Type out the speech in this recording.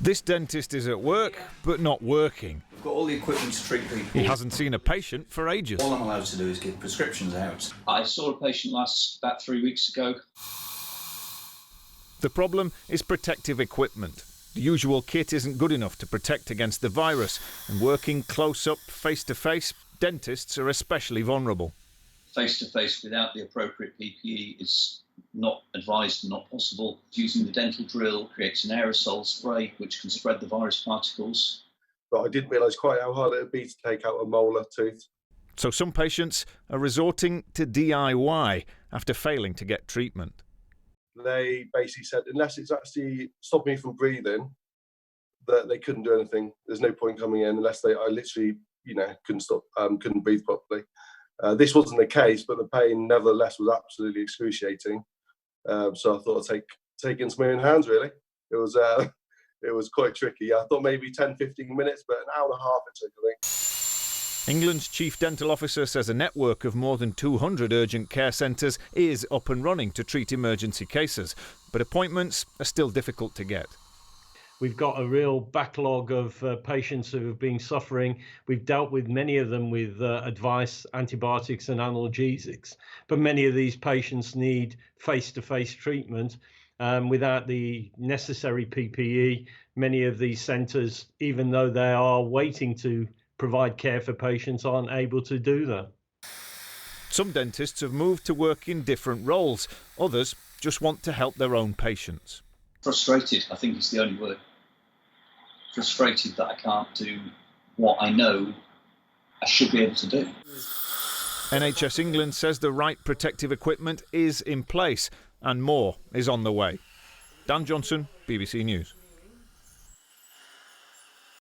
This dentist is at work, but not working. We've got all the equipment to treat people. He hasn't seen a patient for ages. All I'm allowed to do is give prescriptions out. I saw a patient about 3 weeks ago. The problem is protective equipment. The usual kit isn't good enough to protect against the virus, and working close up, face to face, dentists are especially vulnerable. Face to face without the appropriate PPE is not advised and not possible. Using the dental drill creates an aerosol spray which can spread the virus particles. But I didn't realise quite how hard it would be to take out a molar tooth. So some patients are resorting to DIY after failing to get treatment. They basically said unless it's actually stopping me from breathing, that they couldn't do anything. There's no point coming in unless I literally, couldn't breathe properly. This wasn't the case, but the pain nevertheless was absolutely excruciating. So I thought I'd take it into my own hands, really. It was quite tricky. I thought maybe 10, 15 minutes, but an hour and a half it took, I think. England's chief dental officer says a network of more than 200 urgent care centres is up and running to treat emergency cases, but appointments are still difficult to get. We've got a real backlog of patients who have been suffering. We've dealt with many of them with advice, antibiotics and analgesics, but many of these patients need face-to-face treatment. Without the necessary PPE, many of these centres, even though they are waiting to provide care for patients, aren't able to do that. Some dentists have moved to work in different roles. Others just want to help their own patients. Frustrated, I think is the only word. Frustrated that I can't do what I know I should be able to do. NHS England says the right protective equipment is in place and more is on the way. Dan Johnson, BBC News.